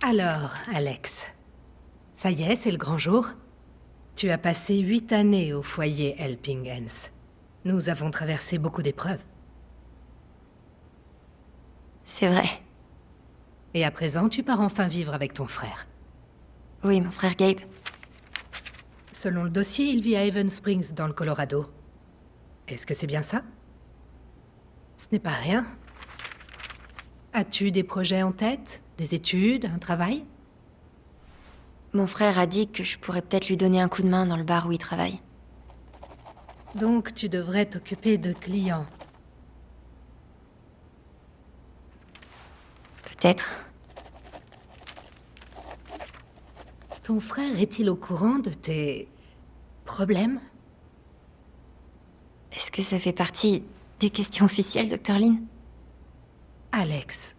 Alors, Alex, ça y est, c'est le grand jour. Tu as passé 8 années au foyer Helping Hands. Nous avons traversé beaucoup d'épreuves. C'est vrai. Et à présent, tu pars enfin vivre avec ton frère. Oui, mon frère Gabe. Selon le dossier, il vit à Haven Springs, dans le Colorado. Est-ce que c'est bien ça? Ce n'est pas rien. As-tu des projets en tête? Des études? Un travail? Mon frère a dit que je pourrais peut-être lui donner un coup de main dans le bar où il travaille. Donc tu devrais t'occuper de clients. Peut-être. Ton frère est-il au courant de tes... problèmes? Est-ce que ça fait partie des questions officielles, Dr. Lynn? Alex,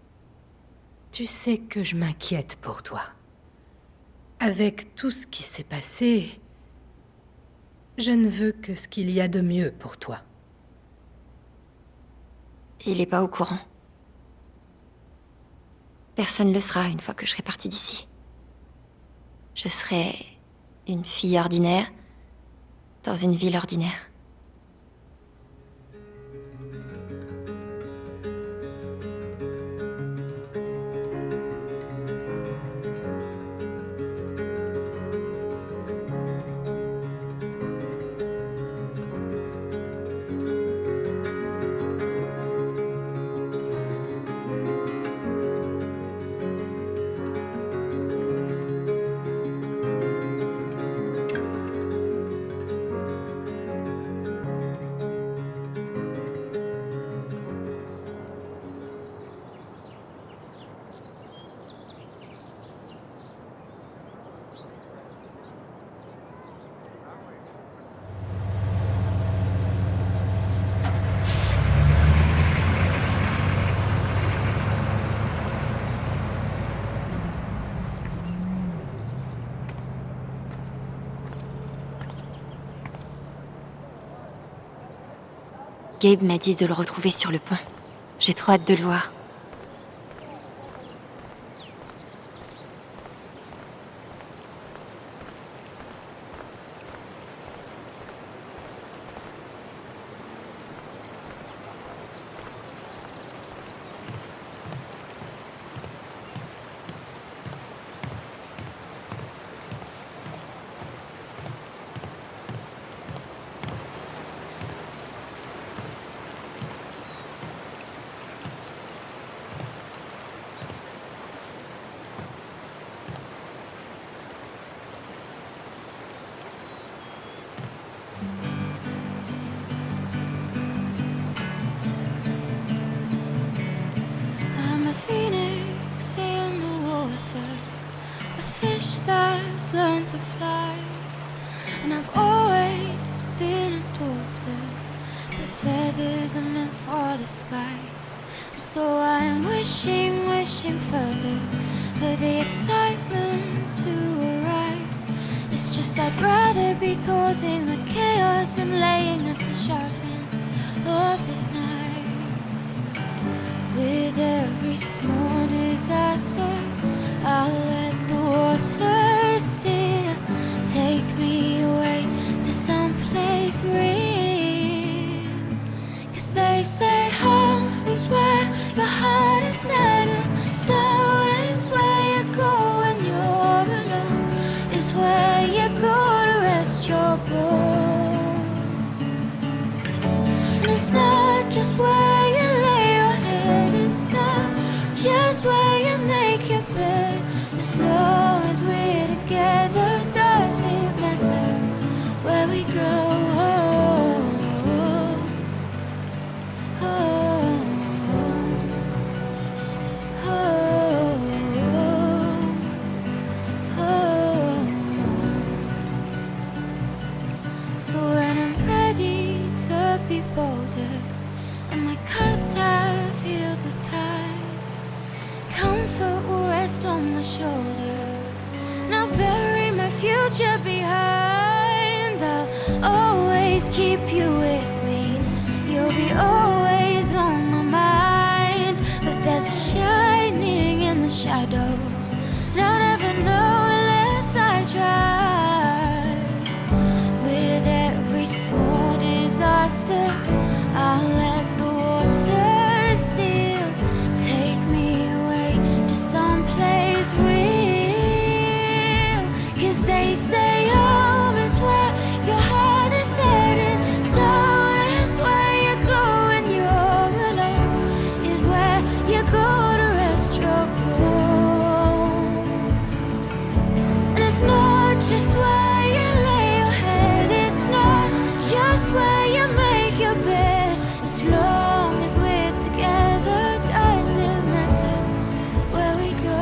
tu sais que je m'inquiète pour toi. Avec tout ce qui s'est passé, je ne veux que ce qu'il y a de mieux pour toi. Il est pas au courant. Personne ne le sera une fois que je serai partie d'ici. Je serai une fille ordinaire dans une ville ordinaire. Gabe m'a dit de le retrouver sur le pont. J'ai trop hâte de le voir. I'm a phoenix in the water, a fish that's learned to fly. And I've always been a daughter, but feathers are meant for the sky. So I'm wishing, wishing further, for the excitement to arrive. It's just I'd rather be causing the chaos than laying at the sharp end of this night. With every small disaster, I'll let the water steer. Take me away to some place real. 'Cause they say home is where your heart is set, and snow is where you go when you're alone. Is where you go to rest your bones. And it's not just where you lay your head, it's not just where you make your bed. As long as we're together, does it matter where we go? my shoulder. Now bury my future behind. I'll always keep you with me. You'll be always on my mind. But there's a shining in the shadows, and I'll never know unless I try. With every small disaster, I'll let the water still take me away to someplace real. 'Cause they say home is where your heart is headed. Stone is where you go when you're alone. Is where you go to rest your bones. And it's not just where you lay your head. It's not just where you make your bed. As long as we're together, doesn't matter where we go.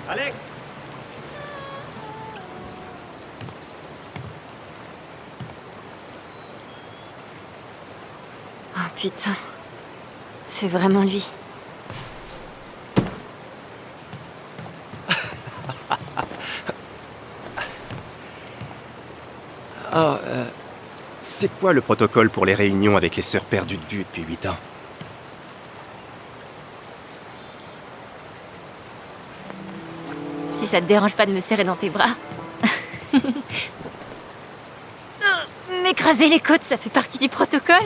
Alex! Oh putain, c'est vraiment lui. Ah, c'est quoi le protocole pour les réunions avec les sœurs perdues de vue depuis 8 ans? Si ça te dérange pas de me serrer dans tes bras. M'écraser les côtes, ça fait partie du protocole.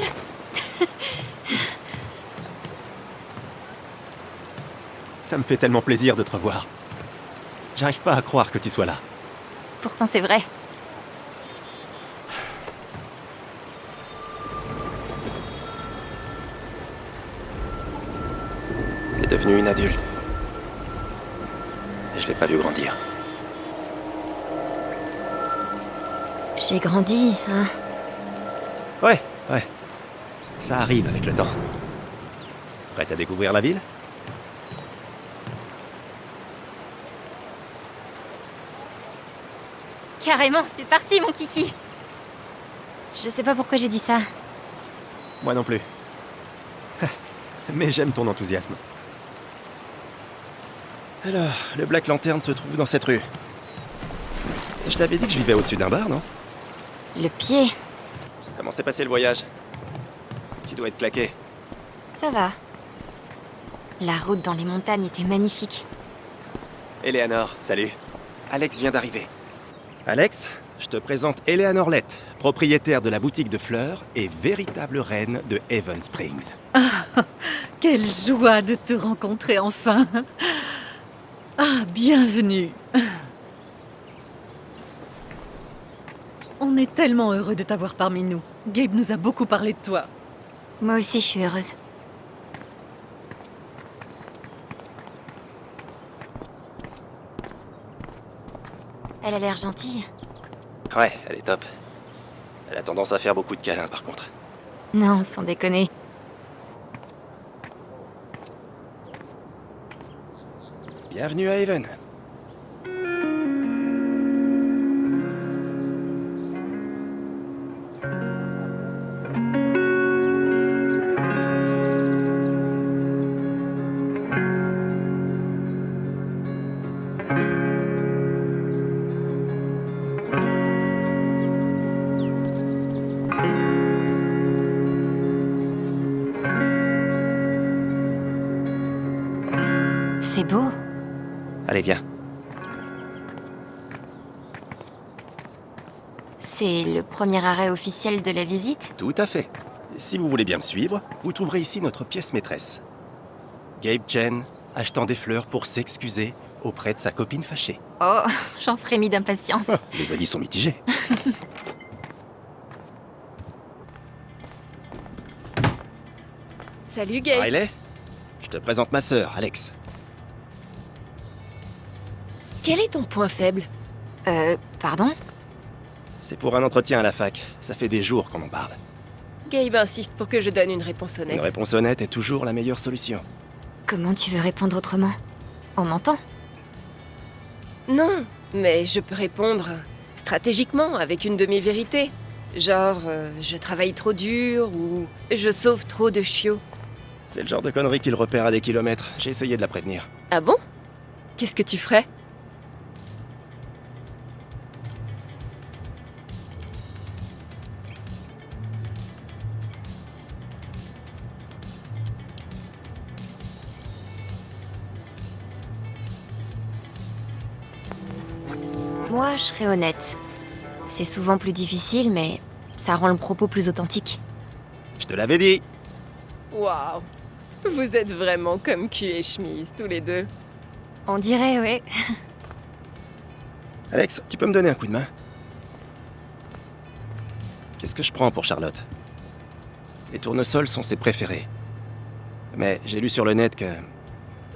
Ça me fait tellement plaisir de te revoir. J'arrive pas à croire que tu sois là. Pourtant c'est vrai. C'est devenu une adulte. Et je l'ai pas vu grandir. J'ai grandi, hein. Ouais. Ça arrive avec le temps. Prête à découvrir la ville? Carrément, c'est parti mon kiki. Je sais pas pourquoi j'ai dit ça. Moi non plus. Mais j'aime ton enthousiasme. Alors, le Black Lantern se trouve dans cette rue. Je t'avais dit que je vivais au-dessus d'un bar, non? Le pied, Comment s'est passé le voyage? Tu dois être claqué. ça va. La route dans les montagnes était magnifique. Eleanor, salut. Alex vient d'arriver. Alex, je te présente Eleanor Lett, propriétaire de la boutique de fleurs et véritable reine de Haven Springs. Quelle joie de te rencontrer enfin. Ah, bienvenue. On est tellement heureux de t'avoir parmi nous. Gabe nous a beaucoup parlé de toi. Moi aussi, je suis heureuse. Elle a l'air gentille. Ouais, elle est top. Elle a tendance à faire beaucoup de câlins, par contre. Non, sans déconner. Bienvenue à Haven. Allez, viens. C'est le premier arrêt officiel de la visite? Tout à fait. Si vous voulez bien me suivre, vous trouverez ici notre pièce maîtresse. Gabe Chen, achetant des fleurs pour s'excuser auprès de sa copine fâchée. Oh, j'en frémis d'impatience. Les avis sont mitigés. Salut Gabe. Riley, je te présente ma sœur, Alex. Quel est ton point faible? Pardon? C'est pour un entretien à la fac. Ça fait des jours qu'on en parle. Gabe insiste pour que je donne une réponse honnête. Une réponse honnête est toujours la meilleure solution. Comment tu veux répondre autrement? On m'entend? Non, mais je peux répondre stratégiquement avec une demi-vérité. Genre, je travaille trop dur ou je sauve trop de chiots. C'est le genre de connerie qu'il repère à des kilomètres. J'ai essayé de la prévenir. Ah bon? Qu'est-ce que tu ferais? Moi, je serais honnête. C'est souvent plus difficile, mais ça rend le propos plus authentique. Je te l'avais dit. Waouh! Vous êtes vraiment comme cul et chemise, tous les deux. On dirait, ouais. Alex, tu peux me donner un coup de main? Qu'est-ce que je prends pour Charlotte? Les tournesols sont ses préférés. Mais j'ai lu sur le net que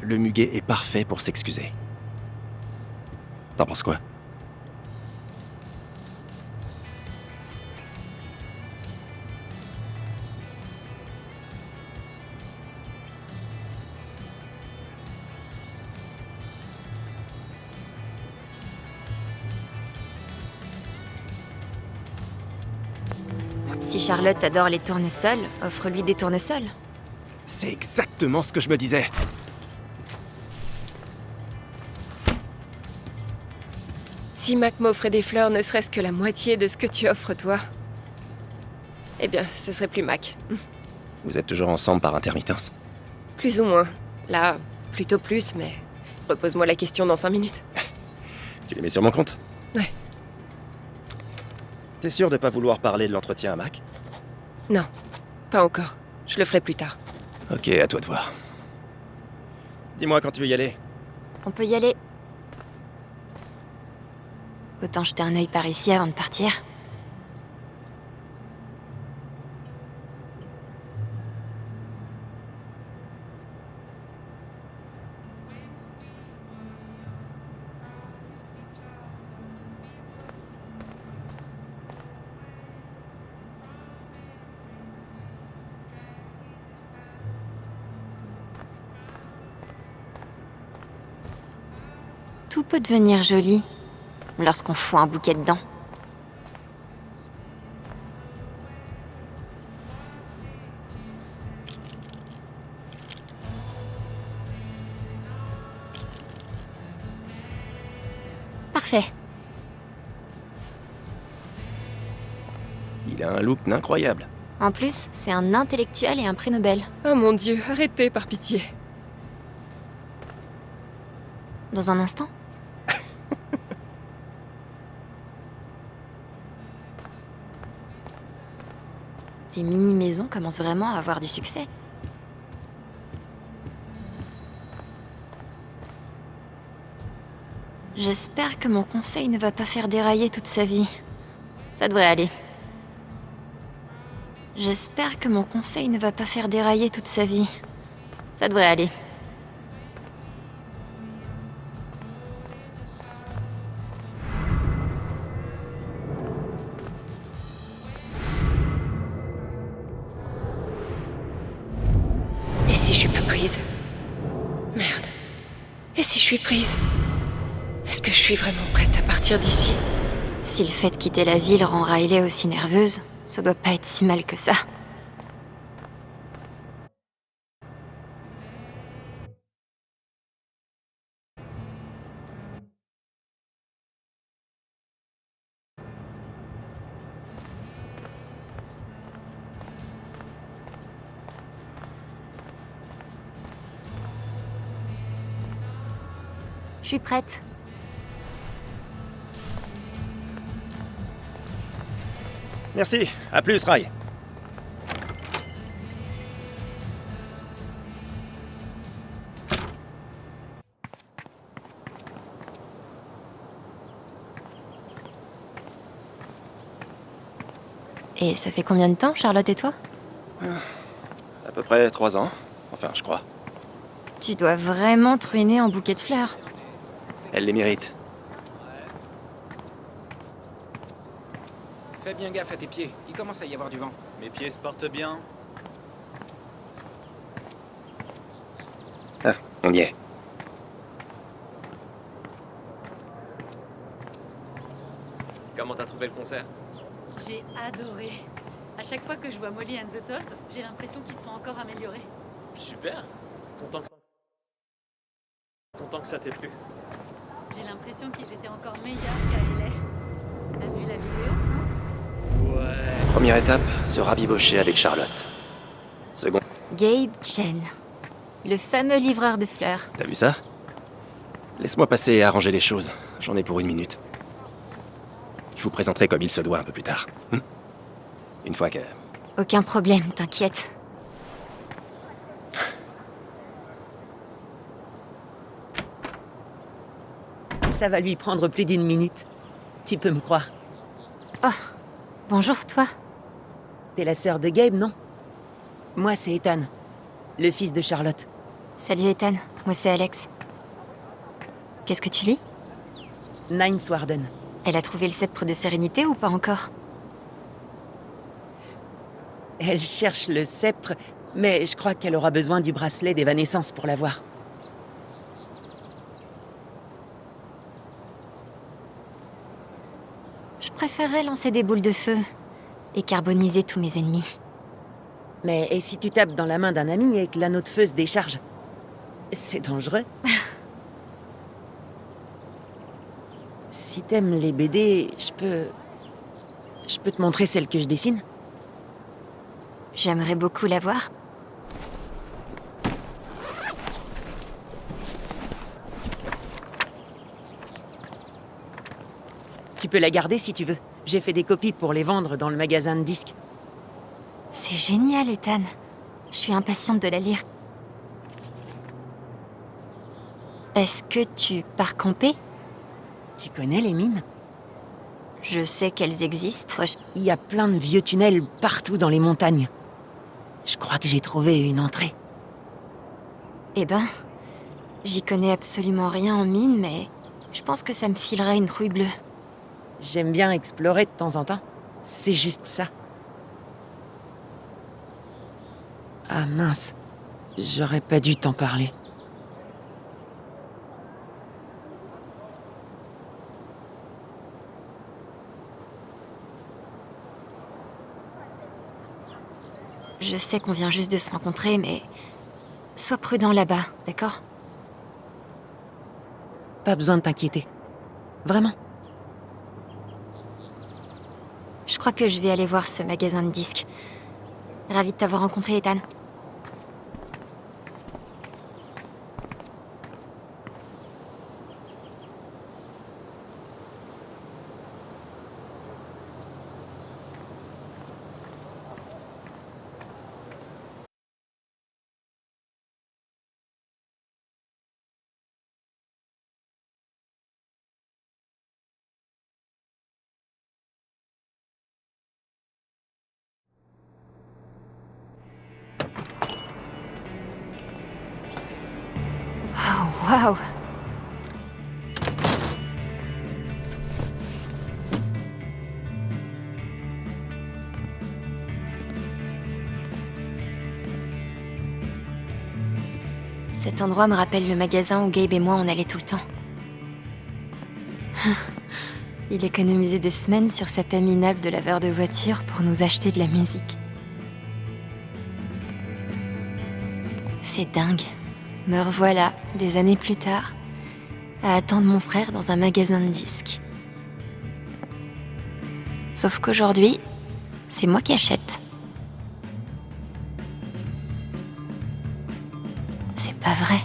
le muguet est parfait pour s'excuser. T'en penses quoi? Si Charlotte adore les tournesols, offre-lui des tournesols. C'est exactement ce que je me disais. Si Mac m'offrait des fleurs ne serait-ce que la moitié de ce que tu offres toi, eh bien, ce serait plus Mac. Vous êtes toujours ensemble par intermittence? Plus ou moins. Là, plutôt plus, mais repose-moi la question dans 5 minutes. Tu les mets sur mon compte? Ouais. T'es sûr de pas vouloir parler de l'entretien à Mac? Non, pas encore. Je le ferai plus tard. Ok, à toi de voir. Dis-moi quand tu veux y aller. On peut y aller. Autant jeter un œil par ici avant de partir. Tout peut devenir joli lorsqu'on fout un bouquet dedans. Parfait. Il a un look incroyable. En plus, c'est un intellectuel et un prix Nobel. Oh mon Dieu, arrêtez par pitié. Dans un instant. Les mini-maisons commencent vraiment à avoir du succès. J'espère que mon conseil ne va pas faire dérailler toute sa vie. Ça devrait aller. J'espère que mon conseil ne va pas faire dérailler toute sa vie. Ça devrait aller. Et si je suis pas prise? Merde. Et si je suis prise? Est-ce que je suis vraiment prête à partir d'ici? Si le fait de quitter la ville rend Riley aussi nerveuse, ça doit pas être si mal que ça. suis prête. Merci, à plus, Rai. Et ça fait combien de temps, Charlotte et toi? À peu près 3 ans. Enfin, je crois. Tu dois vraiment te ruiner en bouquet de fleurs. Elle les mérite. Fais bien gaffe à tes pieds, il commence à y avoir du vent. Mes pieds se portent bien. Ah, on y est. Comment t'as trouvé le concert? J'ai adoré. À chaque fois que je vois Molly and the Toast, j'ai l'impression qu'ils sont encore améliorés. Super. Content que ça t'ait plu. J'ai l'impression qu'ils étaient encore meilleurs qu'à LA. T'as vu la vidéo? Ouais. Première étape, se rabibocher avec Charlotte. Seconde... Gabe Chen, le fameux livreur de fleurs. T'as vu ça? Laisse-moi passer et arranger les choses. J'en ai pour 1 minute. Je vous présenterai comme il se doit un peu plus tard. Une fois que... Aucun problème, t'inquiète. Ça va lui prendre plus d'1 minute. Tu peux me croire. Oh, bonjour toi. T'es la sœur de Gabe, non? Moi, c'est Ethan, le fils de Charlotte. Salut Ethan, moi c'est Alex. Qu'est-ce que tu lis? Ninth Warden. Elle a trouvé le sceptre de sérénité ou pas encore? Elle cherche le sceptre, mais je crois qu'elle aura besoin du bracelet d'évanescence pour l'avoir. Je préférerais lancer des boules de feu et carboniser tous mes ennemis. Mais et si tu tapes dans la main d'un ami et que l'anneau de feu se décharge? C'est dangereux. Si t'aimes les BD, je peux te montrer celle que je dessine? J'aimerais beaucoup la voir. Tu peux la garder si tu veux. J'ai fait des copies pour les vendre dans le magasin de disques. C'est génial, Ethan. Je suis impatiente de la lire. Est-ce que tu pars camper? Tu connais les mines? Je sais qu'elles existent. Il y a plein de vieux tunnels partout dans les montagnes. Je crois que j'ai trouvé une entrée. Eh ben, j'y connais absolument rien en mine, mais je pense que ça me filerait une trouille bleue. J'aime bien explorer de temps en temps. C'est juste ça. Ah mince, j'aurais pas dû t'en parler. Je sais qu'on vient juste de se rencontrer, mais sois prudent là-bas, d'accord? Pas besoin de t'inquiéter. Vraiment. Je crois que je vais aller voir ce magasin de disques. Ravie de t'avoir rencontré, Ethan. Oh, waouh! Cet endroit me rappelle le magasin où Gabe et moi on allait tout le temps. Il économisait des semaines sur sa paie minable de laveur de voiture pour nous acheter de la musique. C'est dingue. Me revoilà, des années plus tard, à attendre mon frère dans un magasin de disques. Sauf qu'aujourd'hui, c'est moi qui achète. C'est pas vrai.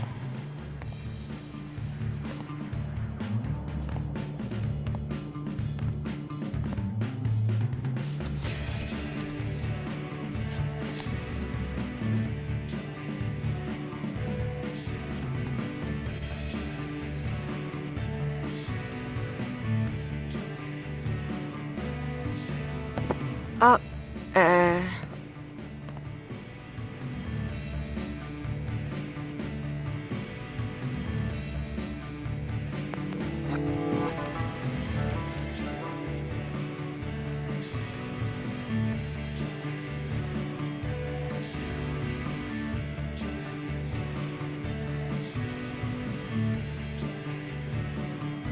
Oh,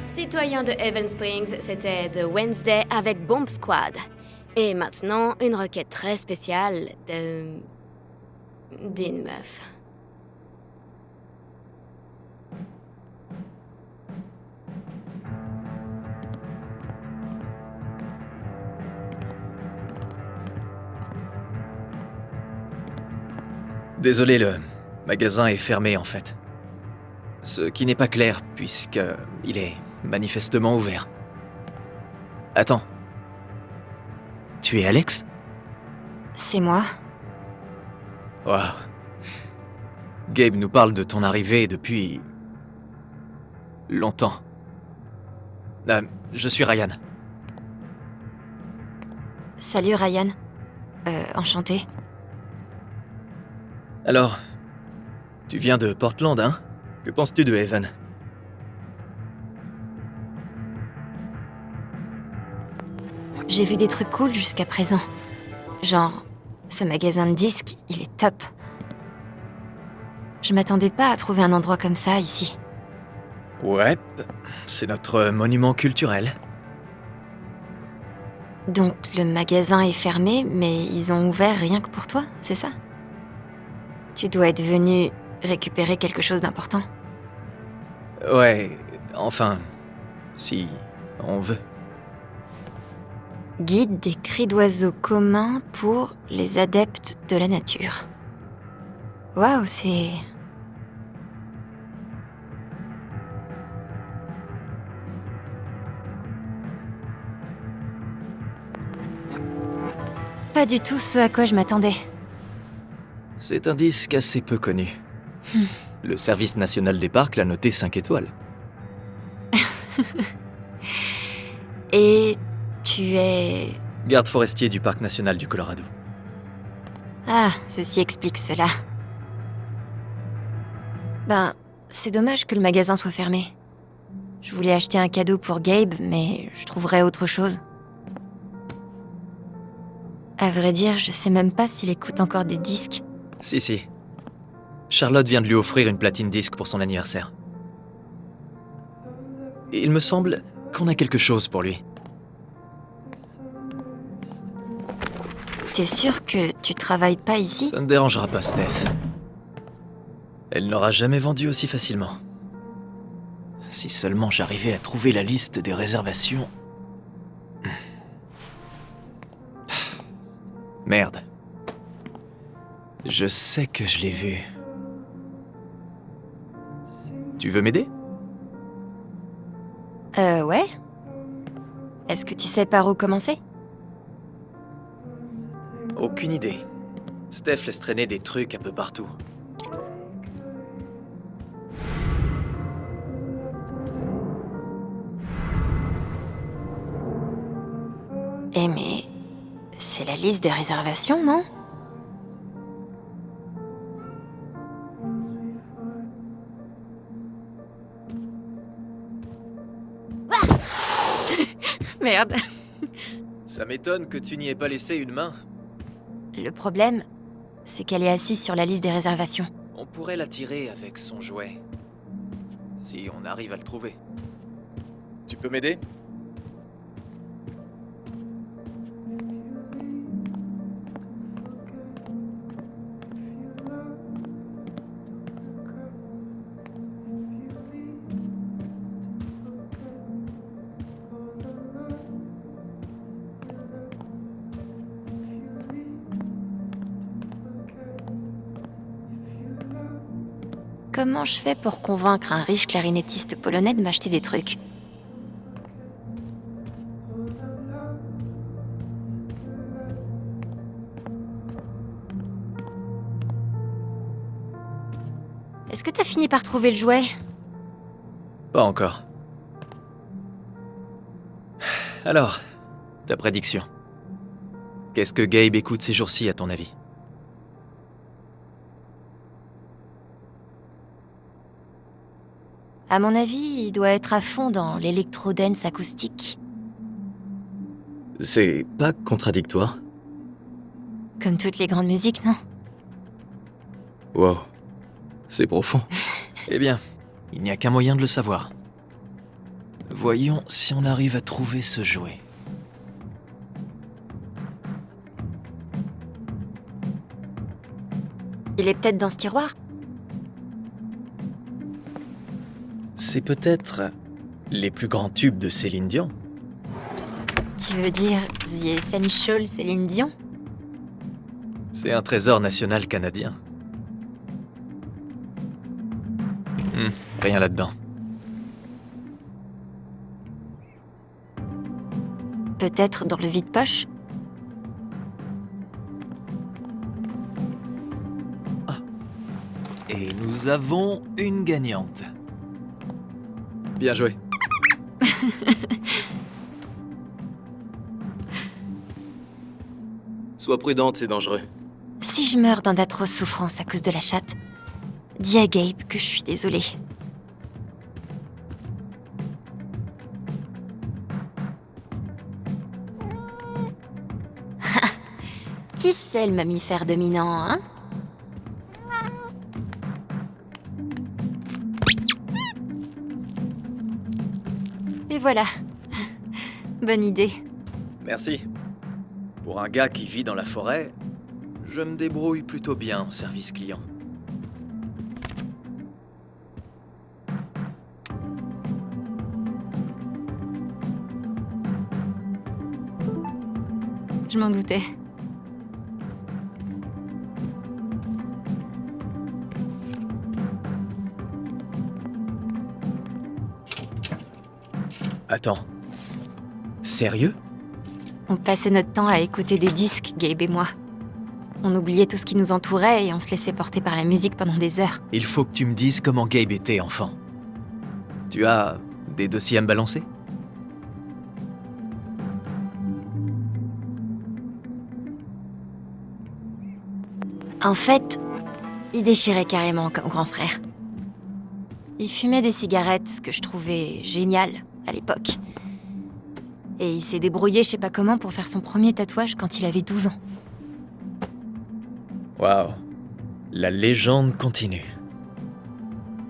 Citoyens de Haven Springs, c'était The Wednesday avec Bomb Squad. Et maintenant, une requête très spéciale d'une meuf. Désolé, le magasin est fermé en fait. Ce qui n'est pas clair puisque il est manifestement ouvert. Attends. Tu es Alex? C'est moi. Waouh. Gabe nous parle de ton arrivée depuis... longtemps. Je suis Ryan. Salut Ryan. Enchanté. Alors, tu viens de Portland, hein? Que penses-tu de Haven? J'ai vu des trucs cool jusqu'à présent. Genre, ce magasin de disques, il est top. Je m'attendais pas à trouver un endroit comme ça ici. Ouais, c'est notre monument culturel. Donc le magasin est fermé, mais ils ont ouvert rien que pour toi, c'est ça? Tu dois être venu récupérer quelque chose d'important. Ouais, enfin, si on veut. Guide des cris d'oiseaux communs pour les adeptes de la nature. Waouh, c'est... Pas du tout ce à quoi je m'attendais. C'est un disque assez peu connu. Le Service national des parcs l'a noté 5 étoiles. Et tu es... Garde forestier du parc national du Colorado. Ah, ceci explique cela. Ben, c'est dommage que le magasin soit fermé. Je voulais acheter un cadeau pour Gabe, mais je trouverais autre chose. À vrai dire, je sais même pas s'il écoute encore des disques. Si. Charlotte vient de lui offrir une platine disque pour son anniversaire. Et il me semble qu'on a quelque chose pour lui. T'es sûr que tu travailles pas ici? Ça ne dérangera pas Steph. Elle n'aura jamais vendu aussi facilement. Si seulement j'arrivais à trouver la liste des réservations... Merde. Je sais que je l'ai vu. Tu veux m'aider? Ouais. Est-ce que tu sais par où commencer? Aucune idée. Steph laisse traîner des trucs un peu partout. Eh mais... c'est la liste des réservations, non? Merde. Ça m'étonne que tu n'y aies pas laissé une main. Le problème, c'est qu'elle est assise sur la liste des réservations. On pourrait la tirer avec son jouet. Si on arrive à le trouver. Tu peux m'aider? Comment je fais pour convaincre un riche clarinettiste polonais de m'acheter des trucs? Est-ce que t'as fini par trouver le jouet? Pas encore. Alors, ta prédiction? Qu'est-ce que Gabe écoute ces jours-ci, à ton avis? À mon avis, il doit être à fond dans l'électro-dance acoustique. C'est pas contradictoire? Comme toutes les grandes musiques, non? Wow, c'est profond. Eh bien, il n'y a qu'un moyen de le savoir. Voyons si on arrive à trouver ce jouet. Il est peut-être dans ce tiroir? C'est peut-être les plus grands tubes de Céline Dion. Tu veux dire The Essential Céline Dion? C'est un trésor national canadien. Rien là-dedans. Peut-être dans le vide-poche? Et nous avons une gagnante. Bien joué. Sois prudente, c'est dangereux. Si je meurs dans d'atroces souffrances à cause de la chatte, dis à Gabe que je suis désolée. Qui c'est le mammifère dominant, hein? Et voilà. Bonne idée. Merci. Pour un gars qui vit dans la forêt, je me débrouille plutôt bien en service client. Je m'en doutais. Attends. Sérieux? On passait notre temps à écouter des disques, Gabe et moi. On oubliait tout ce qui nous entourait et on se laissait porter par la musique pendant des heures. Il faut que tu me dises comment Gabe était enfant. Tu as des dossiers à me balancer? En fait, il déchirait carrément comme grand frère. Il fumait des cigarettes, ce que je trouvais génial à l'époque. Et il s'est débrouillé je sais pas comment pour faire son premier tatouage quand il avait 12 ans. Waouh. La légende continue.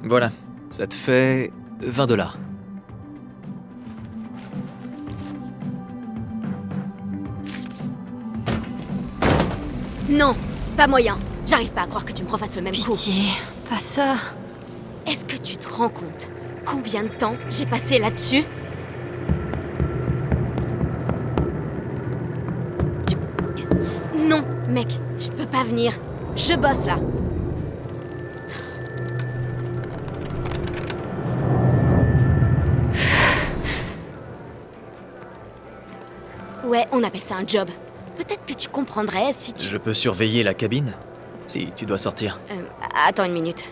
Voilà, ça te fait 20$. Non, pas moyen. J'arrive pas à croire que tu me refasses le même coup. Pitié, pas ça. Est-ce que tu te rends compte combien de temps j'ai passé là-dessus? Non, mec, je peux pas venir. Je bosse là. Ouais, on appelle ça un job. Peut-être que tu comprendrais si tu... Je peux surveiller la cabine? Si tu dois sortir. Attends une minute.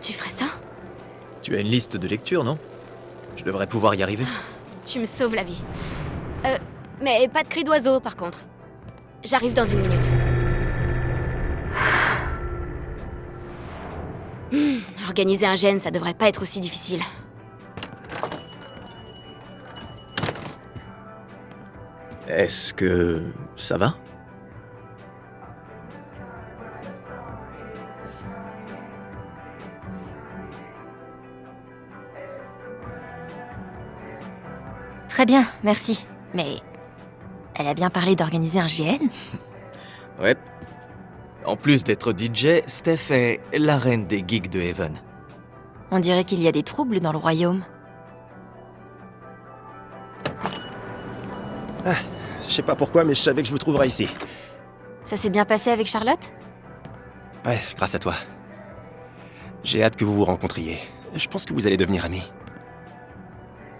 Tu ferais ça? Tu as une liste de lecture, non? Je devrais pouvoir y arriver. Tu me sauves la vie. Mais pas de cri d'oiseau, par contre. J'arrive dans une minute. Organiser un gène, ça devrait pas être aussi difficile. Est-ce que ça va? Très bien, merci. Mais elle a bien parlé d'organiser un GN? Ouais. En plus d'être DJ, Steph est la reine des geeks de Haven. On dirait qu'il y a des troubles dans le royaume. Ah, je sais pas pourquoi, mais je savais que je vous trouverais ici. Ça s'est bien passé avec Charlotte? Ouais, grâce à toi. J'ai hâte que vous vous rencontriez. Je pense que vous allez devenir amis.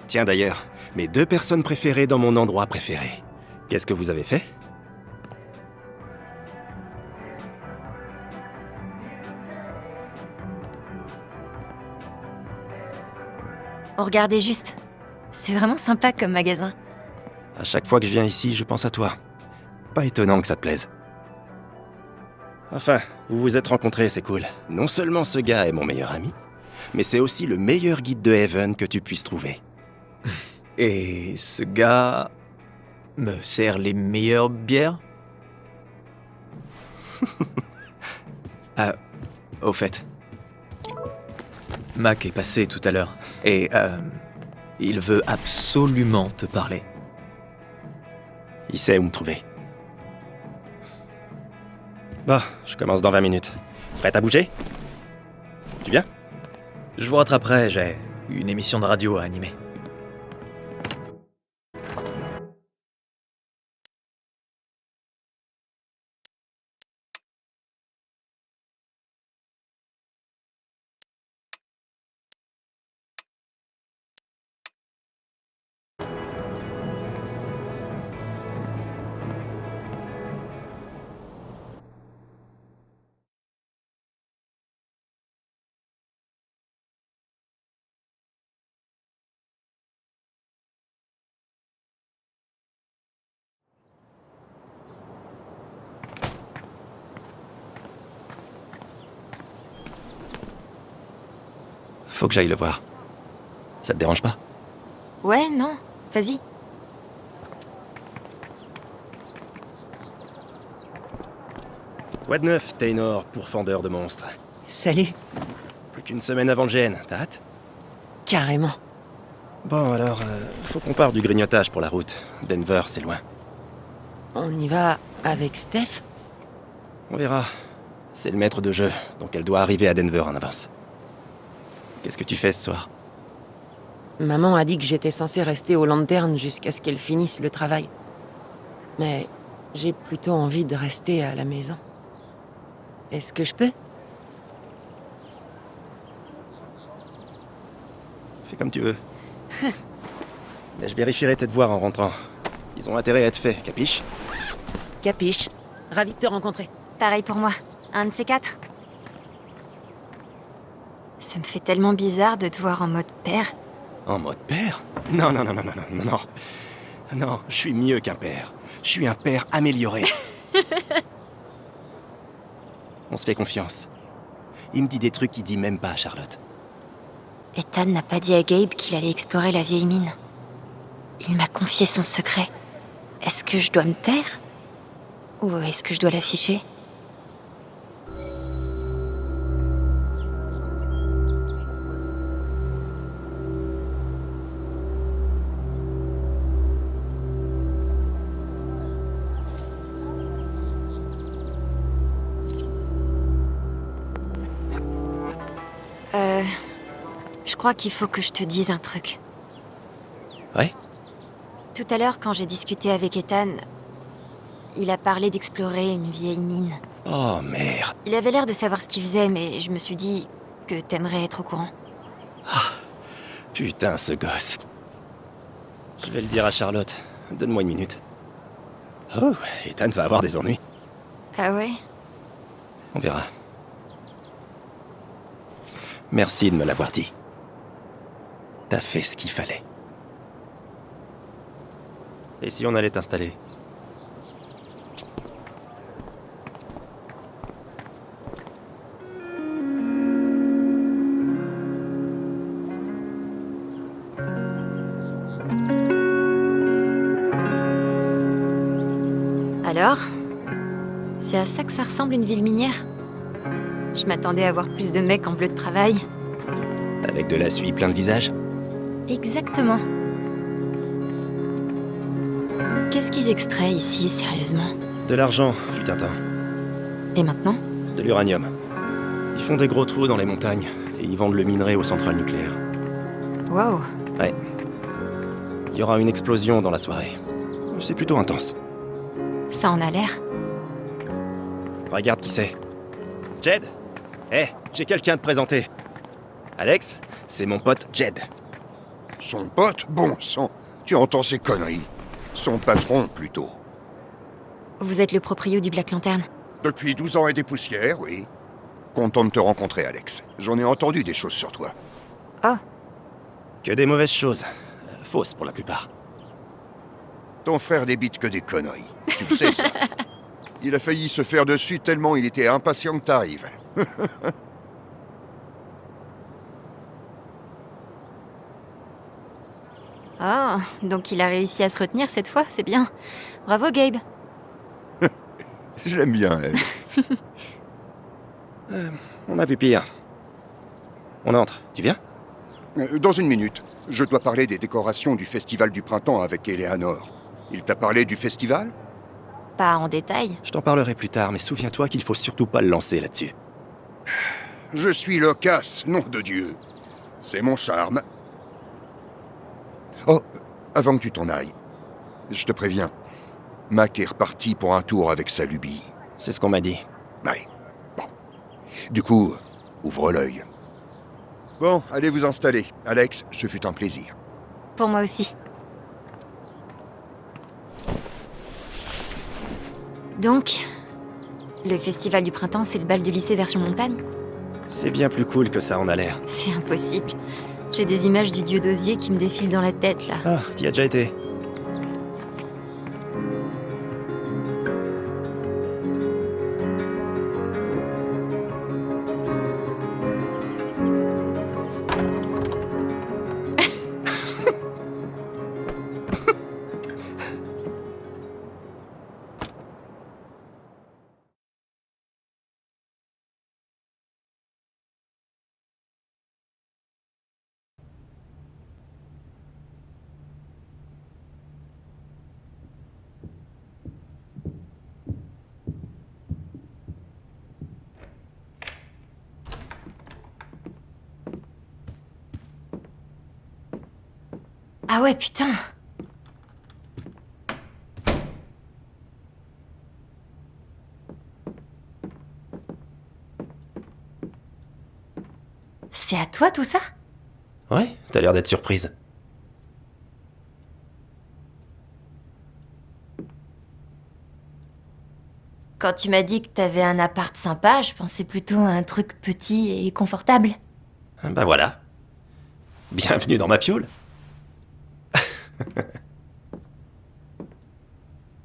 Tiens d'ailleurs, mes 2 personnes préférées dans mon endroit préféré. Qu'est-ce que vous avez fait? On regardait juste. C'est vraiment sympa comme magasin. À chaque fois que je viens ici, je pense à toi. Pas étonnant que ça te plaise. Enfin, vous vous êtes rencontrés, c'est cool. Non seulement ce gars est mon meilleur ami, mais c'est aussi le meilleur guide de Haven que tu puisses trouver. Et ce gars me sert les meilleures bières? Ah, au fait. Mac est passé tout à l'heure, et il veut absolument te parler. Il sait où me trouver. Bon, je commence dans 20 minutes. Prête à bouger? Tu viens? Je vous rattraperai, j'ai une émission de radio à animer. Faut que j'aille le voir. Ça te dérange pas? Ouais, non, vas-y. Quoi de neuf, Taynor, pourfendeur de monstres? Salut. Plus qu'une semaine avant le GN, t'as hâte? Carrément. Bon alors, faut qu'on parte du grignotage pour la route. Denver, c'est loin. On y va avec Steph? On verra. C'est le maître de jeu, donc elle doit arriver à Denver en avance. Qu'est-ce que tu fais ce soir? Maman a dit que j'étais censée rester au lanterne jusqu'à ce qu'elle finisse le travail. Mais j'ai plutôt envie de rester à la maison. Est-ce que je peux? Fais comme tu veux. Mais je vérifierai tes devoirs en rentrant. Ils ont intérêt à être faits, capiche? Capiche. Ravi de te rencontrer. Pareil pour moi. Un de ces quatre. Ça me fait tellement bizarre de te voir en mode père. En mode père? Non, non, non, non, non, non, non. Non, je suis mieux qu'un père. Je suis un père amélioré. On se fait confiance. Il me dit des trucs qu'il dit même pas à Charlotte. Ethan n'a pas dit à Gabe qu'il allait explorer la vieille mine. Il m'a confié son secret. Est-ce que je dois me taire? Ou est-ce que je dois l'afficher? Je crois qu'il faut que je te dise un truc. Ouais? Tout à l'heure, quand j'ai discuté avec Ethan, il a parlé d'explorer une vieille mine. Oh merde. Il avait l'air de savoir ce qu'il faisait, mais je me suis dit que t'aimerais être au courant. Putain, ce gosse. Je vais le dire à Charlotte. Donne-moi une minute. Oh, Ethan va avoir des ennuis. Ah ouais? On verra. Merci de me l'avoir dit. T'as fait ce qu'il fallait. Et si on allait t'installer? Alors? C'est à ça que ça ressemble une ville minière? Je m'attendais à voir plus de mecs en bleu de travail. Avec de la suie plein de visage? Exactement. Qu'est-ce qu'ils extraient ici, sérieusement? De l'argent, fut un temps. Et maintenant? De l'uranium. Ils font des gros trous dans les montagnes et ils vendent le minerai aux centrales nucléaires. Wow. Ouais. Il y aura une explosion dans la soirée. C'est plutôt intense. Ça en a l'air. Regarde qui c'est. Jed? J'ai quelqu'un à te présenter. Alex, c'est mon pote Jed. Son pote? Bon sang, tu entends ces conneries. Son patron, plutôt. Vous êtes le proprio du Black Lantern? Depuis 12 ans et des poussières, oui. Content de te rencontrer, Alex. J'en ai entendu des choses sur toi. Oh. Que des mauvaises choses. Fausses pour la plupart. Ton frère débite que des conneries. Tu le sais, ça. Il a failli se faire dessus tellement il était impatient que t'arrives. Oh, donc il a réussi à se retenir cette fois, c'est bien. Bravo, Gabe. Je l'aime bien, elle. On a vu pire. On entre, tu viens? Dans une minute, je dois parler des décorations du Festival du Printemps avec Eleanor. Il t'a parlé du festival? Pas en détail. Je t'en parlerai plus tard, mais souviens-toi qu'il faut surtout pas le lancer là-dessus. Je suis loquace, nom de Dieu. C'est mon charme. Oh, avant que tu t'en ailles, je te préviens, Mac est reparti pour un tour avec sa lubie. C'est ce qu'on m'a dit. Ouais, bon. Du coup, ouvre l'œil. Bon, allez vous installer. Alex, ce fut un plaisir. Pour moi aussi. Donc, le festival du printemps, c'est le bal du lycée version montagne? C'est bien plus cool que ça en a l'air. C'est impossible. J'ai des images du dieu d'osier qui me défilent dans la tête, là. Ah, t'y as déjà été. Ah ouais, putain! C'est à toi tout ça? Ouais, t'as l'air d'être surprise. Quand tu m'as dit que t'avais un appart sympa, je pensais plutôt à un truc petit et confortable. Bah voilà. Bienvenue dans ma piole.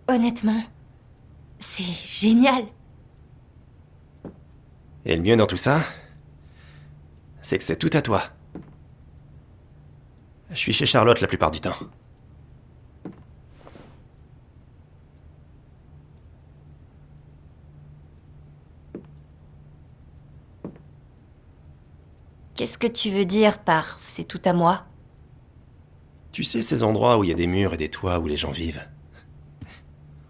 Honnêtement, c'est génial. Et le mieux dans tout ça, c'est que c'est tout à toi. Je suis chez Charlotte la plupart du temps. Qu'est-ce que tu veux dire par « c'est tout à moi » ? Tu sais ces endroits où il y a des murs et des toits où les gens vivent?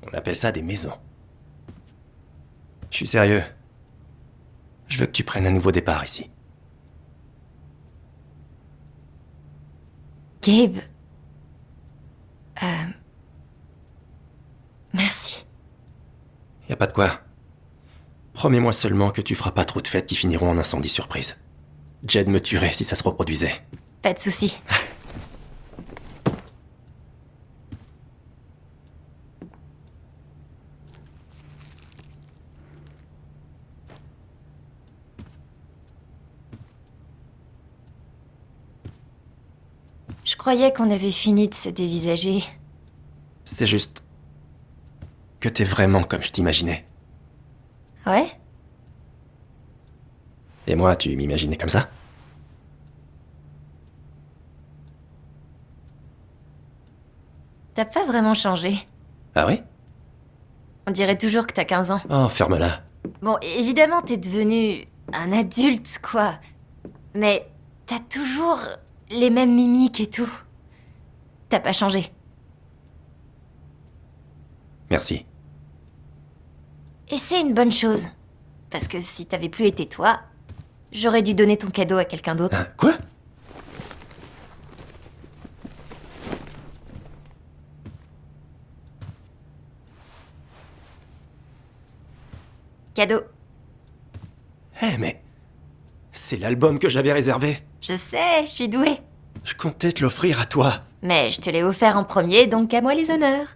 On appelle ça des maisons. Je suis sérieux. Je veux que tu prennes un nouveau départ ici. Gabe... Merci. Y a pas de quoi. Promets-moi seulement que tu feras pas trop de fêtes qui finiront en incendie surprise. Jed me tuerait si ça se reproduisait. Pas de soucis. Je croyais qu'on avait fini de se dévisager. C'est juste... que t'es vraiment comme je t'imaginais. Ouais? Et moi, tu m'imaginais comme ça? T'as pas vraiment changé. Ah oui? On dirait toujours que t'as 15 ans. Oh, ferme-la. Bon, évidemment, t'es devenu un adulte, quoi. Mais t'as toujours les mêmes mimiques et tout. T'as pas changé. Merci. Et c'est une bonne chose. Parce que si t'avais plus été toi, j'aurais dû donner ton cadeau à quelqu'un d'autre. Quoi? Cadeau. Eh mais... c'est l'album que j'avais réservé. Je sais, je suis douée. Je comptais te l'offrir à toi. Mais je te l'ai offert en premier, donc à moi les honneurs.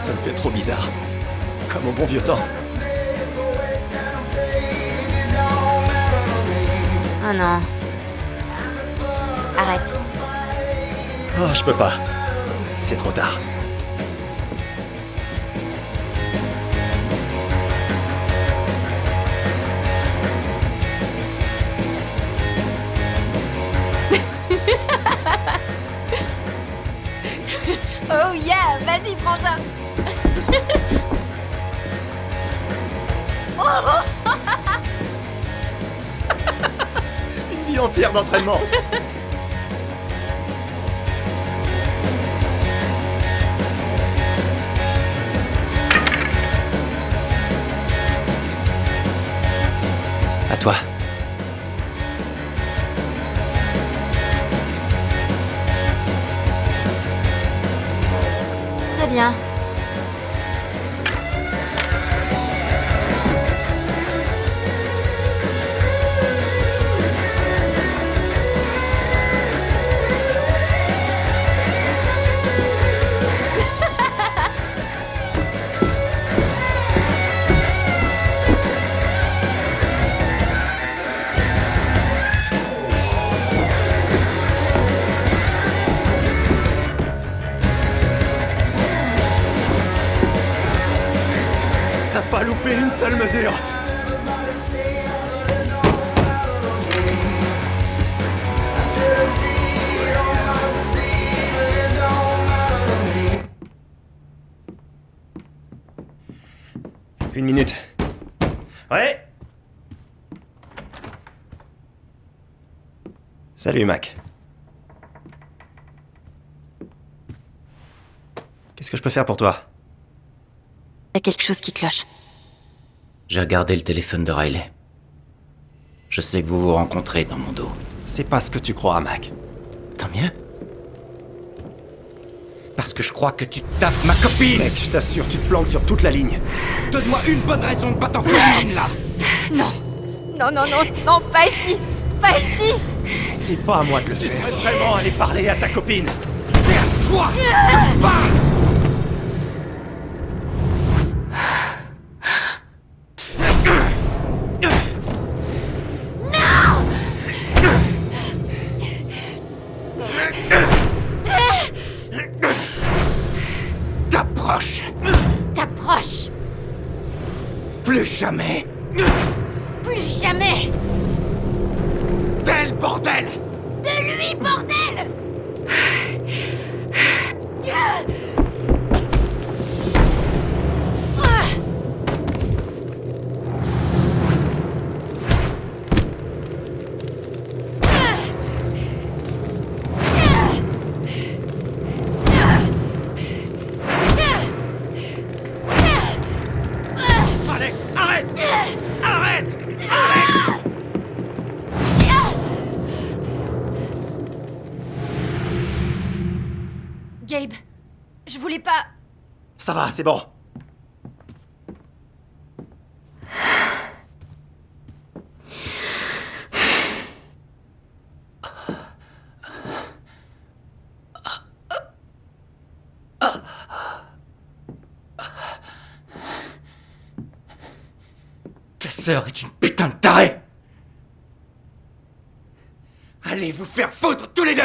Ça me fait trop bizarre. Comme au bon vieux temps. Oh non. Arrête. Oh, je peux pas. C'est trop tard. Oh yeah, vas-y, frangin. Une vie entière d'entraînement. À toi. Très bien. T'as pas loupé une seule mesure. Une minute. Ouais. Salut, Mac. Qu'est-ce que je peux faire pour toi? Y a quelque chose qui cloche. J'ai regardé le téléphone de Riley. Je sais que vous vous rencontrez dans mon dos. C'est pas ce que tu crois, Mac. Tant mieux. Parce que je crois que tu tapes ma copine. Mec, je t'assure, tu te plantes sur toute la ligne. Donne-moi une bonne raison de pas t'envoyer une là. Non. Non, non, non, non, pas ici. Pas ici. C'est pas à moi de le faire. Tu devrais vraiment aller parler à ta copine. C'est à toi que je parle. T'approches. T'approches. Plus jamais. Plus jamais. Tel bordel. De lui, bordel. Alex, arrête. Arrête. Gabe, je voulais pas... Ça va, c'est bon. Ta sœur est une putain de tarée. Allez vous faire foutre tous les deux.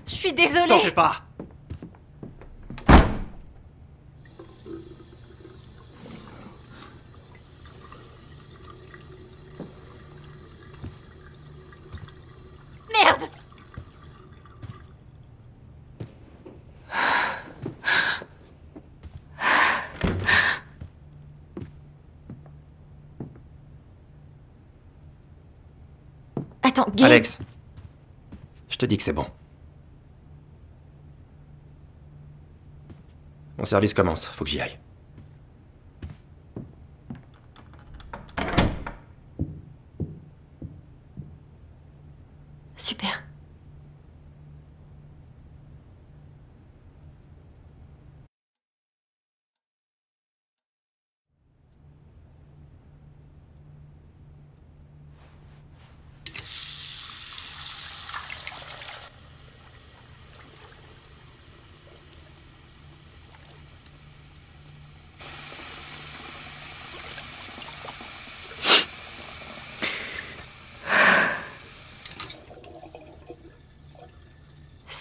Je suis désolée. T'en fais pas. Merde. Attends, Gabe... Alex, je te dis que c'est bon. Mon service commence, faut que j'y aille. Super.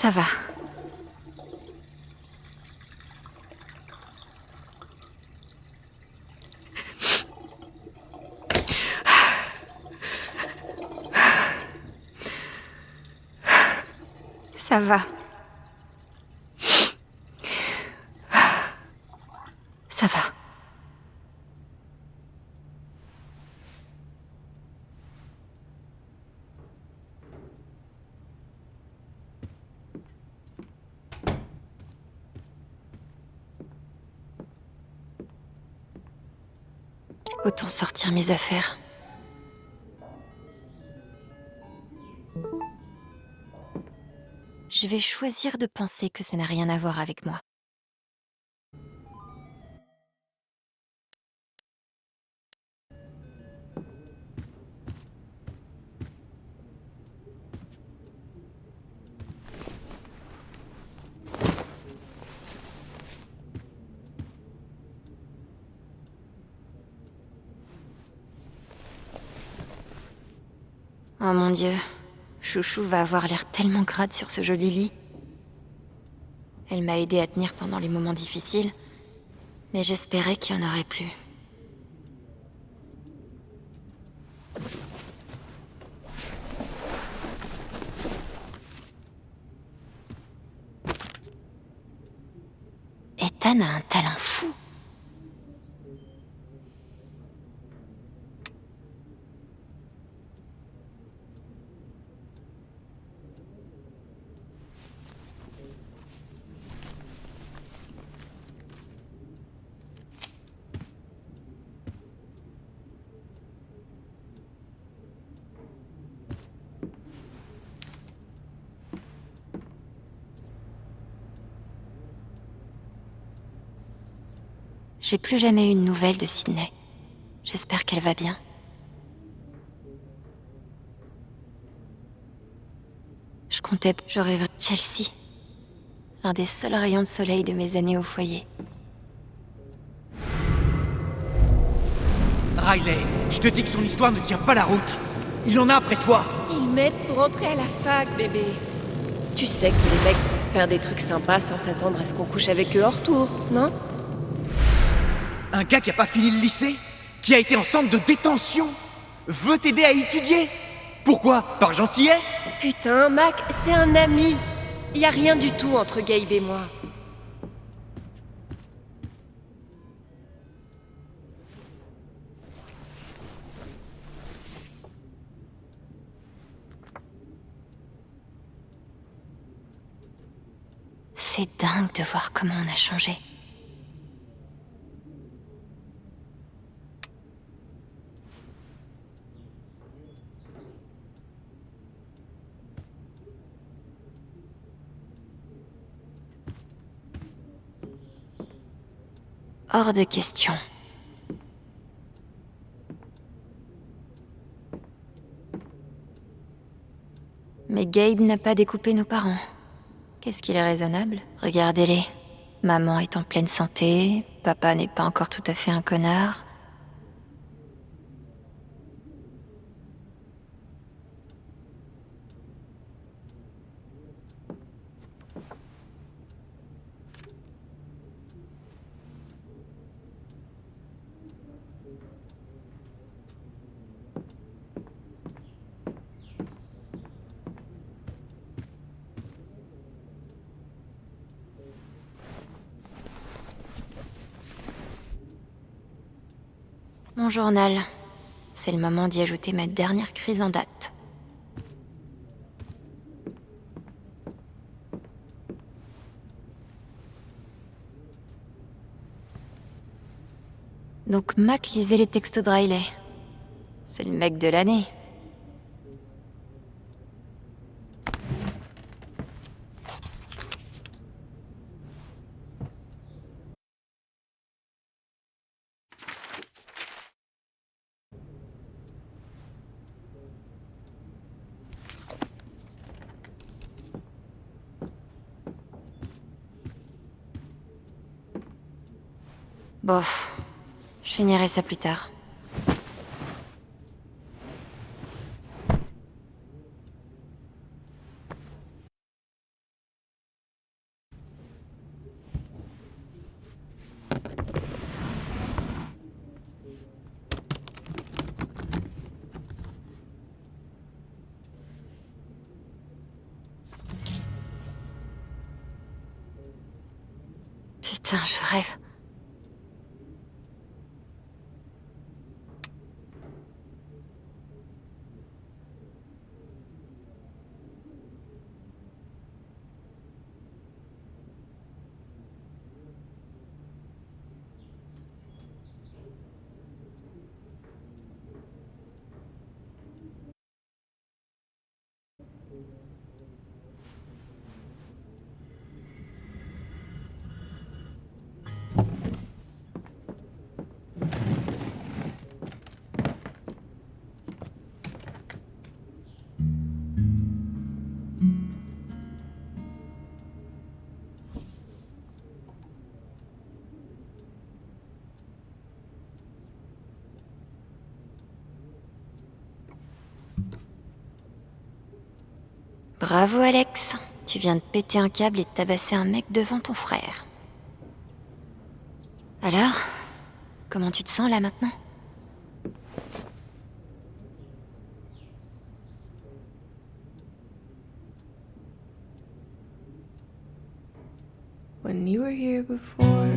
Ça va. Ça va. Ça va. Autant sortir mes affaires. Je vais choisir de penser que ça n'a rien à voir avec moi. Oh mon Dieu, Chouchou va avoir l'air tellement crade sur ce joli lit. Elle m'a aidé à tenir pendant les moments difficiles, mais j'espérais qu'il n'y en aurait plus. Ethan a un talent fou. J'ai plus jamais eu une nouvelle de Sydney. J'espère qu'elle va bien. Je comptais, je rêverais Chelsea. L'un des seuls rayons de soleil de mes années au foyer. Riley, je te dis que son histoire ne tient pas la route. Il en a après toi. Il m'aide pour entrer à la fac, bébé. Tu sais que les mecs peuvent faire des trucs sympas sans s'attendre à ce qu'on couche avec eux hors tour, non? Un gars qui a pas fini le lycée, qui a été en centre de détention, veut t'aider à étudier. Pourquoi? Par gentillesse? Putain, Mac, c'est un ami. Y a rien du tout entre Gabe et moi. C'est dingue de voir comment on a changé. Hors de question. Mais Gabe n'a pas découpé nos parents. Qu'est-ce qu'il est raisonnable? Regardez-les. Maman est en pleine santé, papa n'est pas encore tout à fait un connard. Mon journal. C'est le moment d'y ajouter ma dernière crise en date. Donc Mac lisait les textos de Riley. C'est le mec de l'année. Bof, je finirai ça plus tard. Putain, je rêve. Bravo Alex, tu viens de péter un câble et de tabasser un mec devant ton frère. Alors, comment tu te sens là maintenant? When you were here before,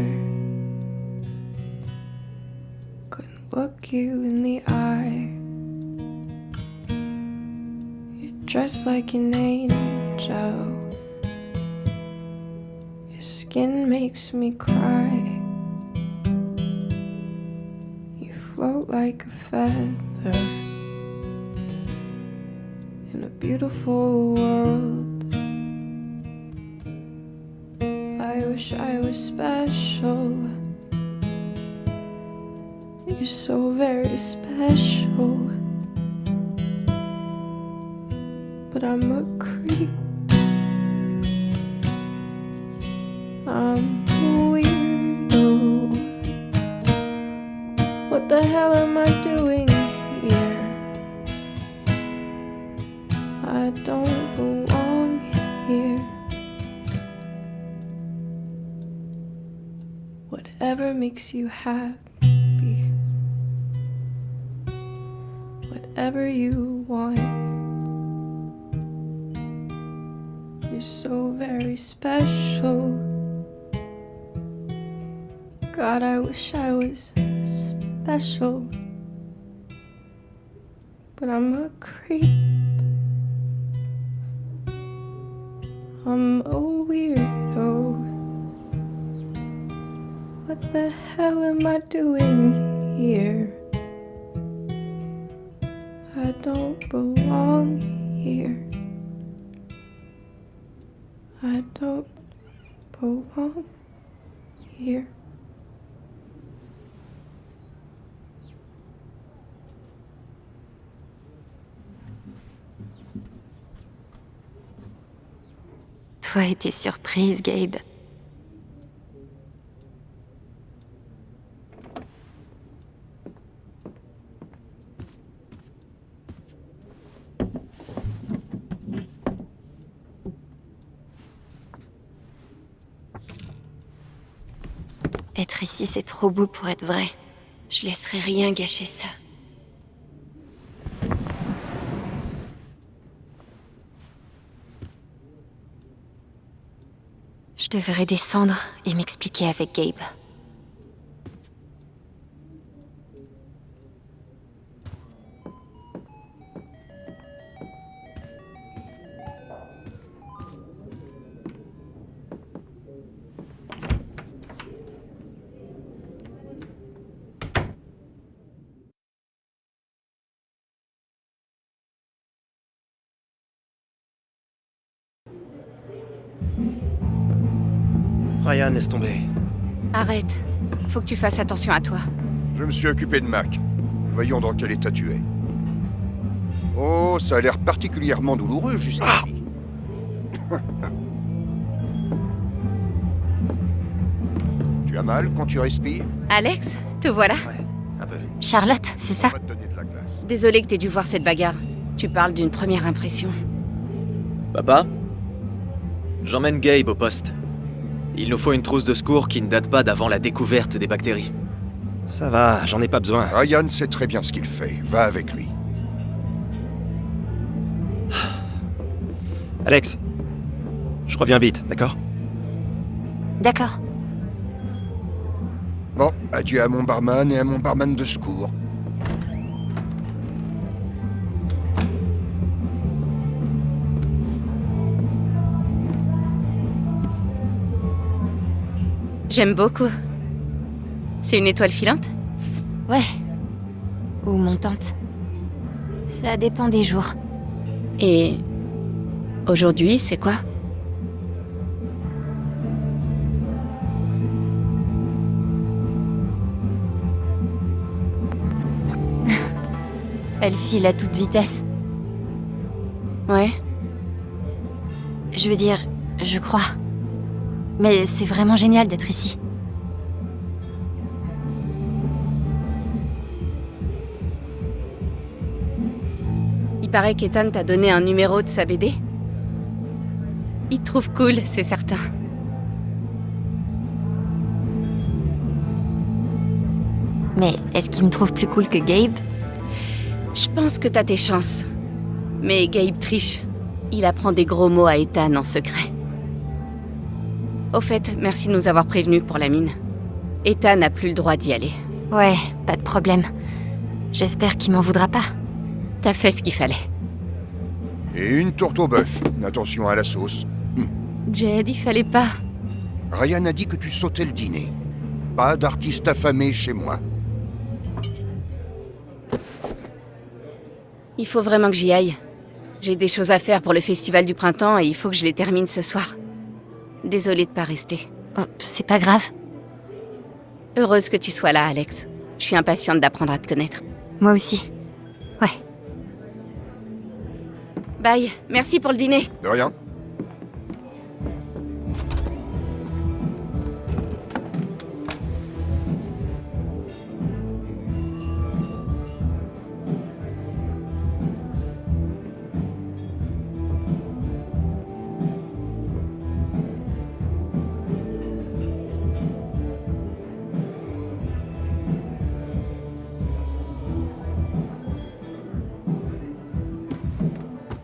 couldn't look you in the eye. Dressed like an angel, your skin makes me cry. You float like a feather in a beautiful world. I wish I was special. You're so very special. But I'm a creep. I'm a weirdo. What the hell am I doing here? I don't belong here. Whatever makes you happy, whatever you want. You're so very special. God, I wish I was special. But I'm a creep. I'm a weirdo. What the hell am I doing here? I don't belong here. I don't belong here. Toi et tes surprises, Gabe. Être ici, c'est trop beau pour être vrai. Je laisserai rien gâcher ça. Je devrais descendre et m'expliquer avec Gabe. Ryan, laisse tomber. Arrête. Faut que tu fasses attention à toi. Je me suis occupé de Mac. Voyons dans quel état tu es. Oh, ça a l'air particulièrement douloureux jusqu'ici. Tu as mal quand tu respires? Alex, te voilà. Ouais, un peu. Charlotte, c'est ça? On va te donner de la glace. Désolé que t'aies dû voir cette bagarre. Tu parles d'une première impression. Papa? J'emmène Gabe au poste. Il nous faut une trousse de secours qui ne date pas d'avant la découverte des bactéries. Ça va, j'en ai pas besoin. Ryan sait très bien ce qu'il fait. Va avec lui. Alex, je reviens vite, d'accord? D'accord. Bon, adieu à mon barman et à mon barman de secours. J'aime beaucoup. C'est une étoile filante? Ouais. Ou montante. Ça dépend des jours. Et... aujourd'hui, c'est quoi? Elle file à toute vitesse. Ouais. Je veux dire, je crois. Mais c'est vraiment génial d'être ici. Il paraît qu'Ethan t'a donné un numéro de sa BD? Il te trouve cool, c'est certain. Mais est-ce qu'il me trouve plus cool que Gabe? Je pense que t'as tes chances. Mais Gabe triche. Il apprend des gros mots à Ethan en secret. Au fait, merci de nous avoir prévenus pour la mine. Ethan n'a plus le droit d'y aller. Ouais, pas de problème. J'espère qu'il m'en voudra pas. T'as fait ce qu'il fallait. Et une tourte au bœuf. Attention à la sauce. Jed, il fallait pas. Ryan a dit que tu sautais le dîner. Pas d'artiste affamé chez moi. Il faut vraiment que j'y aille. J'ai des choses à faire pour le festival du printemps et il faut que je les termine ce soir. Désolée de pas rester. Oh, c'est pas grave. Heureuse que tu sois là, Alex. Je suis impatiente d'apprendre à te connaître. Moi aussi. Ouais. Bye, merci pour le dîner. De rien.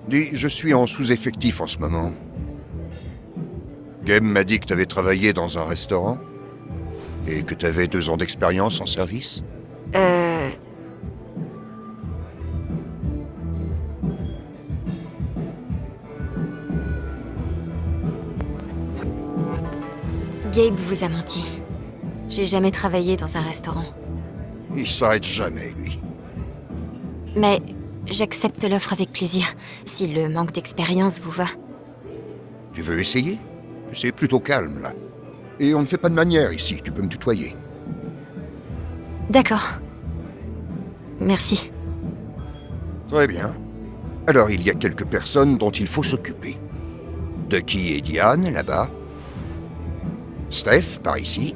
Dis, je suis en sous-effectif en ce moment. Gabe m'a dit que t'avais travaillé dans un restaurant et que t'avais 2 ans d'expérience en service. Gabe vous a menti. J'ai jamais travaillé dans un restaurant. Il s'arrête jamais, lui. Mais j'accepte l'offre avec plaisir, si le manque d'expérience vous va. Tu veux essayer? C'est plutôt calme, là. Et on ne fait pas de manière ici, tu peux me tutoyer. D'accord. Merci. Très bien. Alors, il y a quelques personnes dont il faut s'occuper. Ducky et Diane, là-bas. Steph, par ici.